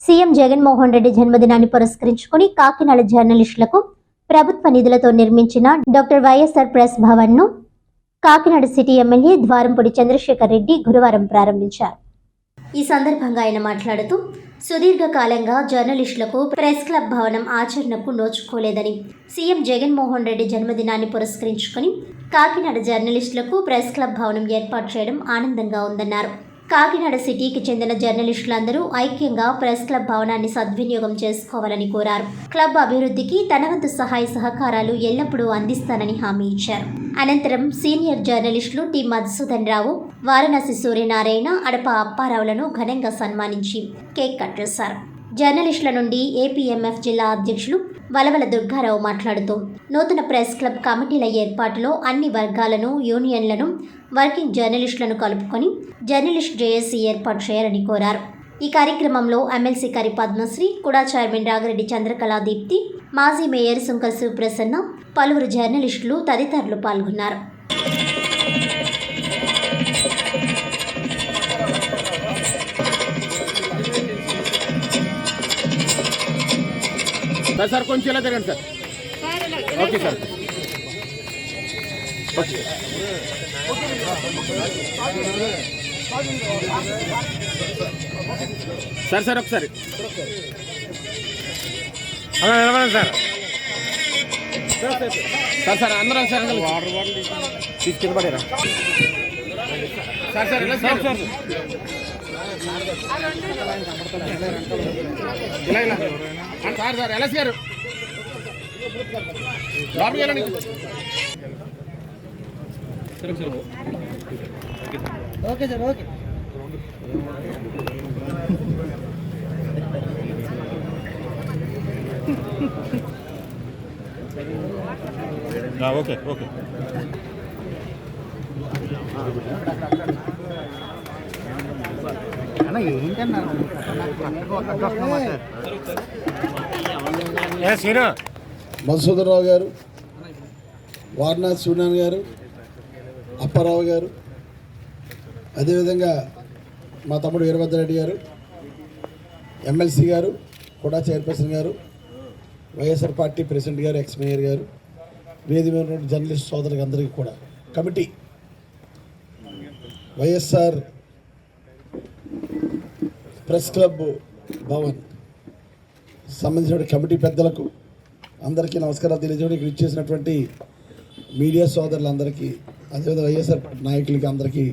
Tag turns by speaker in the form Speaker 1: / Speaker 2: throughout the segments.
Speaker 1: CM Jaganmohan Reddy జన్మదినాన్ని పురస్కరించుకుని కాకినాడ జర్నలిస్టులకు ప్రభుత్వ నిధులతో నిర్మించిన డాక్టర్ వైఎస్ఆర్ ప్రెస్ భవన్ ను కాకినాడ సిటీ ఎమ్మెల్యే ద్వారంపూడి చంద్రశేఖర్ రెడ్డి గురువారం ప్రారంభించారు. ఈ సందర్భంగా ఆయన మాట్లాడుతూ సుదీర్ఘకాలంగా జర్నలిస్టులకు ప్రెస్ క్లబ్ భవనం ఆచరణకు నోచుకోలేదని, సీఎం జగన్మోహన్ రెడ్డి జన్మదినాన్ని పురస్కరించుకుని కాకినాడ జర్నలిస్టులకు ప్రెస్ క్లబ్ భవనం ఏర్పాటు చేయడం ఆనందంగా ఉందన్నారు. కాకినాడ సిటీకి చెందిన జర్నలిస్టులందరూ ఐక్యంగా ప్రెస్ క్లబ్ భవనాన్ని సద్వినియోగం చేసుకోవాలని కోరారు. క్లబ్ అభివృద్ధికి తన వంతు సహాయ సహకారాలు ఎల్లప్పుడూ అందిస్తానని హామీ ఇచ్చారు. అనంతరం సీనియర్ జర్నలిస్టులు టి మధుసూదన్ రావు, వారణాసి సూర్యనారాయణ, అడప అప్పారావులను ఘనంగా సన్మానించి కేక్ కట్ చేశారు. జర్నలిస్టుల నుండి ఏపీఎంఎఫ్ జిల్లా అధ్యక్షులు వలవల దుర్గారావు మాట్లాడుతూ నూతన ప్రెస్ క్లబ్ కమిటీల ఏర్పాటులో అన్ని వర్గాలను, యూనియన్లను, వర్కింగ్ జర్నలిస్టులను కలుపుకొని జర్నలిస్ట్ జేఏసీ ఏర్పాటు చేయాలని కోరారు. ఈ కార్యక్రమంలో ఎమ్మెల్సీ కరి పద్మశ్రీ, కుడా చైర్మన్ రాగిరెడ్డి చంద్రకళా దీప్తి, మాజీ మేయర్ సుంకర శివప్రసన్న, పలువురు జర్నలిస్టులు తదితరులు పాల్గొన్నారు.
Speaker 2: సార్ కొంచెం ఇలా జరగండి sir. Okay sir. Sir sir ఒకసారి సార్ సార్ సార్ అందరం సార్ వాటర్ బాటిల్ తీసుకెళ్ళి పడారా సార్ సార్ సార్ సార్ ఇలా ఇలా సార్ సార్ ఎల్ఎస్ గారు లోపలికి వెళ్ళండి.
Speaker 3: Okay sir okay.
Speaker 2: Okay okay
Speaker 3: ఏంటన్నా
Speaker 4: మధుసూదన్ రావు గారు, వారణాసి సూర్యనారాయణ గారు, అప్పారావు గారు, అదేవిధంగా మా తమ్ముడు వీరభద్రరెడ్డి గారు, ఎమ్మెల్సీ గారు, కుడా చైర్పర్సన్ గారు, వైఎస్ఆర్ పార్టీ ప్రెసిడెంట్ గారు, ఎక్స్ మేయర్ గారు, వేదిక జర్నలిస్ట్ సోదరులకు అందరికీ కూడా committee YSR press club Bhavan సంబంధించిన కమిటీ పెద్దలకు అందరికీ నమస్కారాలు తెలియజేయడం, ఇక్కడ ఇచ్చేసినటువంటి మీడియా సోదరులందరికీ, అదేవిధంగా వైఎస్ఆర్ నాయకులకి అందరికీ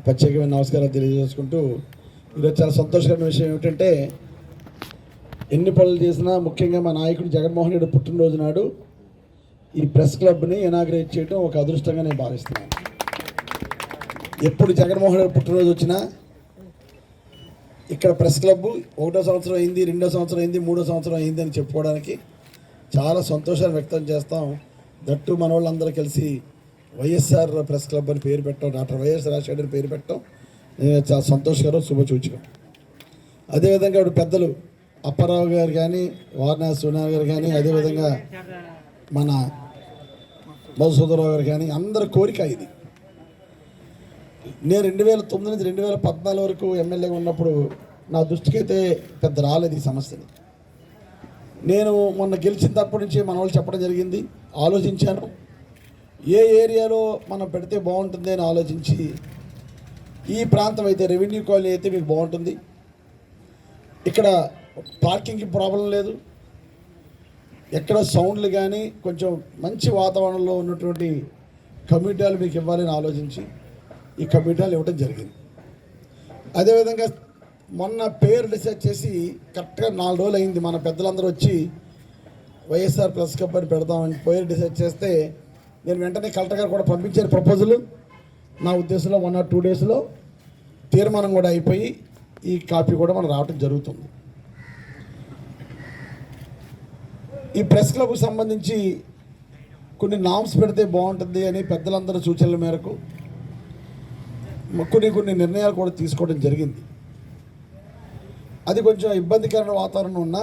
Speaker 4: ప్రత్యేకమైన నమస్కారాలు తెలియజేసుకుంటూ, ఈరోజు చాలా సంతోషకరమైన విషయం ఏమిటంటే, ఎన్ని పనులు చేసినా ముఖ్యంగా మా నాయకుడు జగన్మోహన్ రెడ్డి పుట్టినరోజు నాడు ఈ ప్రెస్ క్లబ్ని ఇనాగ్రేట్ చేయడం ఒక అదృష్టంగా నేను భావిస్తున్నాను. ఎప్పుడు జగన్మోహన్ రెడ్డి పుట్టినరోజు వచ్చినా ఇక్కడ ప్రెస్ క్లబ్ 1వ సంవత్సరం అయింది, 2వ సంవత్సరం అయింది, 3వ సంవత్సరం అయింది అని చెప్పుకోవడానికి చాలా సంతోషాన్ని వ్యక్తం చేస్తాం. దట్టు మన వాళ్ళందరూ కలిసి వైఎస్ఆర్ ప్రెస్ క్లబ్ అని పేరు పెట్టడం, డాక్టర్ వైఎస్ రాజశేఖర్ అని పేరు పెట్టడం చాలా సంతోషకరం, శుభసూచకం. అదేవిధంగా ఇప్పుడు పెద్దలు అప్పారావు గారు కానీ, వారణాసి సూర్యనారాయణ గారు కానీ, అదేవిధంగా మన మధుసూదనరావు గారు కానీ, అందరి కోరిక ఇది. నేను 2009 నుంచి 2014 వరకు ఎమ్మెల్యేగా ఉన్నప్పుడు నా దృష్టికి అయితే పెద్ద రాలేదు ఈ సమస్యని. నేను మొన్న గెలిచినప్పటి నుంచి మన వాళ్ళు చెప్పడం జరిగింది, ఆలోచించాను. ఏ ఏరియాలో మనం పెడితే బాగుంటుంది అని ఆలోచించి, ఈ ప్రాంతం అయితే రెవెన్యూ కాలనీ అయితే మీకు బాగుంటుంది, ఇక్కడ పార్కింగ్కి ప్రాబ్లం లేదు, ఎక్కడ సౌండ్లు కానీ కొంచెం మంచి వాతావరణంలో ఉన్నటువంటి కమ్యూనిటీలు మీకు ఇవ్వాలని ఆలోచించి ఈ కమ్యూనిటీలు ఇవ్వడం జరిగింది. అదేవిధంగా మొన్న పేరు డిసైడ్ చేసి కరెక్ట్గా 4 రోజులు అయింది. మన పెద్దలందరూ వచ్చి వైఎస్ఆర్ ప్రెస్ క్లబ్ అని పెడదామని పేరు డిసైడ్ చేస్తే నేను వెంటనే కలెక్టర్ గారు కూడా పంపించాను ప్రపోజల్. నా ఉద్దేశంలో 1 or 2 డేస్లో తీర్మానం కూడా అయిపోయి ఈ కాపీ కూడా మనం రావటం జరుగుతుంది. ఈ ప్రెస్ క్లబ్కు సంబంధించి కొన్ని నామ్స్ పెడితే బాగుంటుంది అని పెద్దలందరూ సూచనల మేరకు కొన్ని నిర్ణయాలు కూడా తీసుకోవడం జరిగింది. అది కొంచెం ఇబ్బందికరమైన వాతావరణం ఉన్నా,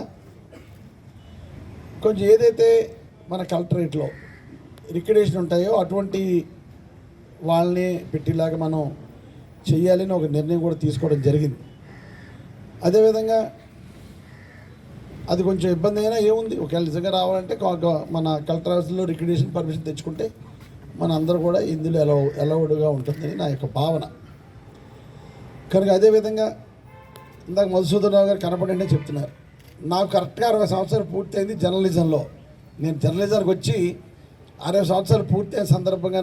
Speaker 4: కొంచెం ఏదైతే మన కలెక్టరేట్లో రికగ్నిషన్ ఉంటాయో అటువంటి వాళ్ళని పెట్టేలాగా మనం చేయాలని ఒక నిర్ణయం కూడా తీసుకోవడం జరిగింది. అదేవిధంగా అది కొంచెం ఇబ్బంది అయినా ఏముంది, ఒకవేళ నిజంగా రావాలంటే మన కలెక్టర్ ఆఫీస్లో రికగ్నిషన్ పర్మిషన్ తెచ్చుకుంటే మన అందరూ కూడా ఇందులో అలౌడ్గా ఉంటుందని నా యొక్క భావన. కనుక అదేవిధంగా ఇందాక మధుసూదన్ రావు గారు కనపడంటే చెప్తున్నారు, నాకు కరెక్ట్గా 60 సంవత్సరాలు పూర్తయింది జర్నలిజంలో. నేను జర్నలిజానికి వచ్చి 60 సంవత్సరాలు పూర్తయిన సందర్భంగా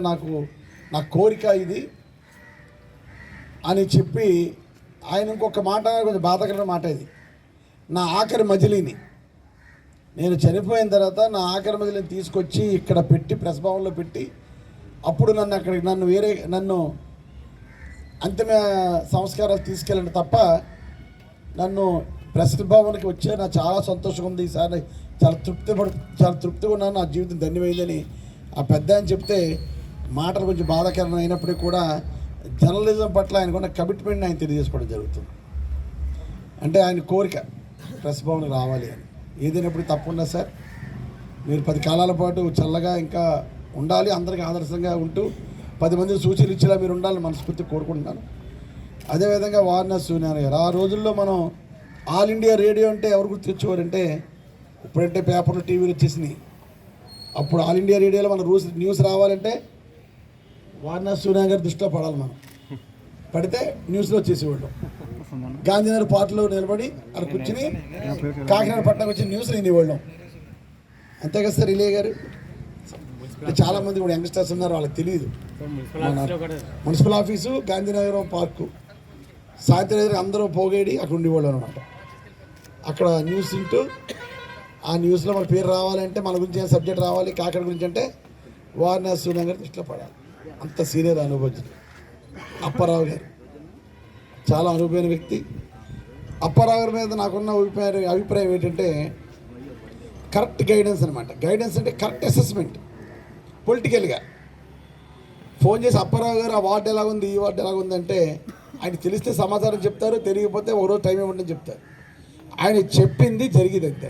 Speaker 4: నా కోరిక ఇది అని చెప్పి ఆయన ఇంకొక మాట, కొంచెం బాధాకరమైన మాట ఇది, నా ఆఖరి మజిలీని నేను చనిపోయిన తర్వాత నా ఆఖరి మజిలీని తీసుకొచ్చి ఇక్కడ పెట్టి ప్రెస్ భవన్లో పెట్టి అప్పుడు నన్ను అంతిమ సంస్కారాలు తీసుకెళ్ళండి తప్ప నన్ను ప్రెస్ భవన్కి వచ్చే నాకు చాలా సంతోషంగా ఉంది. ఈసారి చాలా తృప్తిగా ఉన్నాను, నా జీవితం ధన్యమైందని ఆ పెద్ద అని చెప్తే మాటలు కొంచెం బాధాకరం అయినప్పటికీ కూడా జర్నలిజం పట్ల ఆయనకున్న కమిట్మెంట్ని ఆయన తెలియజేసుకోవడం జరుగుతుంది. అంటే ఆయన కోరిక ప్రెస్ భవన్కి రావాలి అని. ఏదైనప్పుడు తప్పున్నా సార్, మీరు 10 కాలాల పాటు చల్లగా ఇంకా ఉండాలి, అందరికీ ఆదర్శంగా ఉంటూ 10 మందికి సూచనలు ఇచ్చేలా మీరు ఉండాలని మనస్ఫూర్తిగా కోరుకుంటున్నాను. అదేవిధంగా వారణాసి సూర్యనారాయణ గారు, ఆ రోజుల్లో మనం ఆల్ ఇండియా రేడియో అంటే ఎవరు గుర్తొచ్చేవారంటే, ఇప్పుడంటే పేపర్లు టీవీలు వచ్చేసినాయి. అప్పుడు ఆల్ ఇండియా రేడియోలో మన న్యూస్ రావాలంటే వారణాసి సూర్యనారాయణ గారి దృష్టిలో పడాలి. మనం పడితే న్యూస్లో వచ్చేసేవాళ్ళం. గాంధీనగర్ పార్టీలో నిలబడి అక్కడ కూర్చుని కాకినాడ పట్టణం వచ్చి న్యూస్లు వినేవాళ్ళం. అంతే కదా సార్ ఇలే గారు? చాలామంది కూడా యంగ్స్టర్స్ ఉన్నారు, వాళ్ళకి తెలియదు. మున్సిపల్ ఆఫీసు, గాంధీనగరం పార్కు, సాయంత్రం అందరూ పోగేడి అక్కడ ఉండేవాళ్ళు అనమాట. అక్కడ న్యూస్ వింటూ ఆ న్యూస్లో మన పేరు రావాలంటే, మన గురించి ఏం సబ్జెక్ట్ రావాలి, కాకినాడ గురించి అంటే వారణాసి సూర్యనారాయణ గారి దృష్టిలో పడాలి. అంత సీనియర్ అనుభవజ్ఞుడు అప్పారావు గారు, చాలా అనుభవమైన వ్యక్తి. అప్పారావు గారి మీద నాకున్న అభిప్రాయం ఏంటంటే కరెక్ట్ గైడెన్స్ అనమాట. గైడెన్స్ అంటే కరెక్ట్ అసెస్మెంట్. పొలిటికల్గా ఫోన్ చేసి అప్పారావు గారు ఆ వార్డు ఎలాగుంది, ఈ వార్డు ఎలాగుంది అంటే ఆయన తెలిస్తే సమాచారం చెప్తారు, తెలియకపోతే ఒక రోజు టైం ఇవ్వండి చెప్తారు. ఆయన చెప్పింది జరిగేది అంతే.